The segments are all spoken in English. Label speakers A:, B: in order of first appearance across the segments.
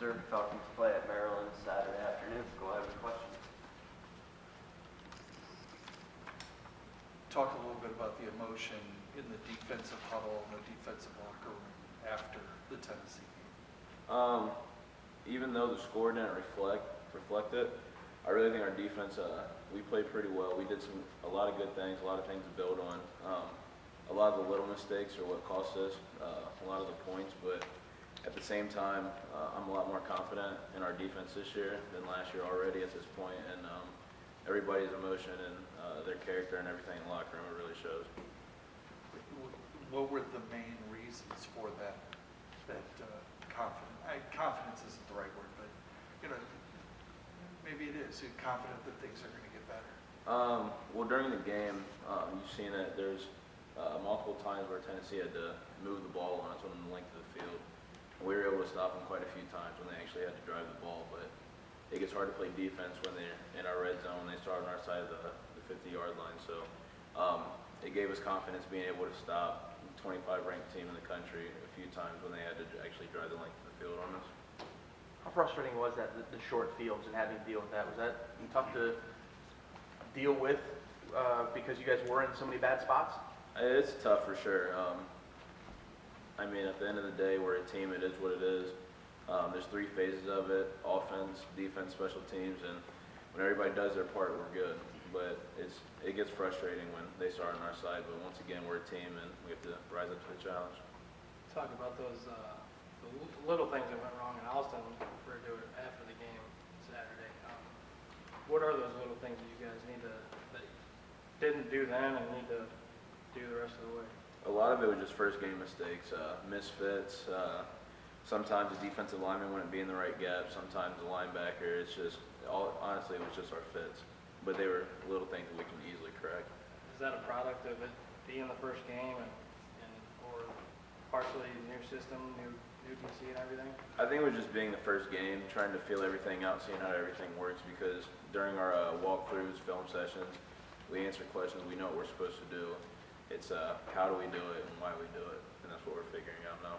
A: Royster. Falcons play at Maryland Saturday afternoon. Go ahead with questions.
B: Talk a little bit about the emotion in the defensive huddle and the defensive locker room after the Tennessee game.
C: Even though the score didn't reflect it, I really think our defense, we played pretty well. We did a lot of good things, a lot of things to build on. A lot of the little mistakes are what cost us a lot of the points, but at the same time, I'm a lot more confident in our defense this year than last year already at this point, and everybody's emotion and their character and everything in the locker room, it really shows.
B: What were the main reasons for that confidence? Confidence isn't the right word, but maybe it is. You're confident that things are going to get better.
C: Well, during the game, you've seen it. There's multiple times where Tennessee had to move the ball on us on the length of the field. We were able to stop them quite a few times when they actually had to drive the ball, but it gets hard to play defense when they're in our red zone. They start on our side of the 50-yard line. So it gave us confidence being able to stop the 25 ranked team in the country a few times when they had to actually drive the length of the field on us.
D: How frustrating was that, the short fields and having to deal with that? Was that tough to deal with because you guys were in so many bad spots?
C: It's tough for sure. I mean, at the end of the day, we're a team. It is what it is. There's three phases of it: offense, defense, special teams, and when everybody does their part, we're good. But it gets frustrating when they start on our side. But once again, we're a team, and we have to rise up to the challenge.
E: Talk about those the little things that went wrong in Alston. Referred to it after the game Saturday. What are those little things that you guys that didn't do then and need to do the rest of the way?
C: A lot of it was just first game mistakes, misfits. Sometimes the defensive lineman wouldn't be in the right gap. Sometimes the linebacker. Honestly, it was just our fits. But they were little things that we can easily correct.
E: Is that a product of it being the first game or partially new system, new DC and everything?
C: I think it was just being the first game, trying to feel everything out, seeing how everything works, because during our walkthroughs, film sessions, we answer questions, we know what we're supposed to do. It's how do we do it and why we do it, and that's what we're figuring out now.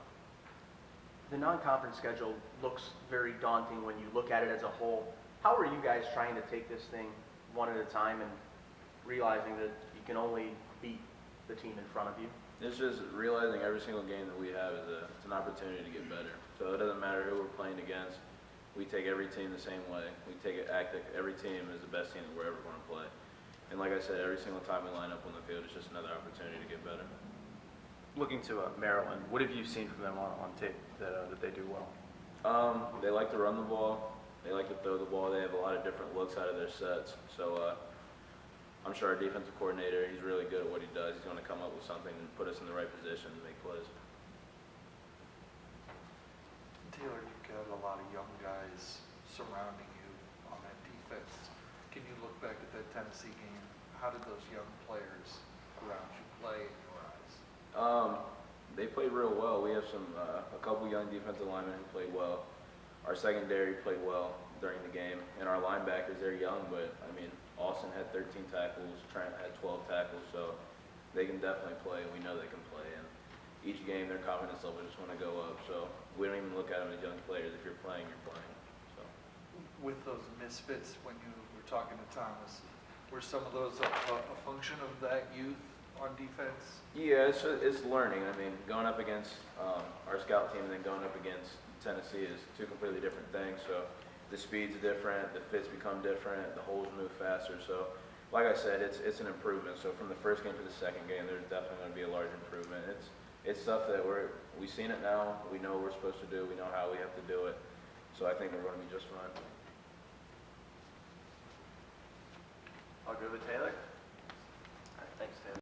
D: The non-conference schedule looks very daunting when you look at it as a whole. How are you guys trying to take this thing one at a time and realizing that you can only beat the team in front of you?
C: It's just realizing every single game that we have it's an opportunity to get better. So it doesn't matter who we're playing against. We take every team the same way. We act like every team is the best team that we're ever going to play. And like I said, every single time we line up on the field, it's just another opportunity to get better.
F: Looking to Maryland, what have you seen from them on tape that they do well?
C: They like to run the ball. They like to throw the ball. They have a lot of different looks out of their sets. So I'm sure our defensive coordinator, he's really good at what he does. He's going to come up with something and put us in the right position to make plays.
B: Taylor, you've got a lot of young guys surrounding you on that defense. Can you look back at that Tennessee game? How did those young players around you play in your eyes?
C: They played real well. We have a couple young defensive linemen who played well. Our secondary played well during the game, and our linebackers, they're young, but I mean, Austin had 13 tackles, Trent had 12 tackles, so they can definitely play, and we know they can play. And each game, their confidence level just want to go up. So we don't even look at them as young players. If you're playing, you're playing. So.
B: With those misfits, when you were talking to Thomas, were some of those a function of that youth on defense?
C: Yeah, it's learning. I mean, going up against our scout team and then going up against Tennessee is two completely different things. So the speed's different, the fits become different, the holes move faster. So like I said, it's an improvement. So from the first game to the second game, there's definitely going to be a large improvement. It's stuff that we've seen it now. We know what we're supposed to do. We know how we have to do it. So I think we're going to be just fine.
A: I'll go with Taylor.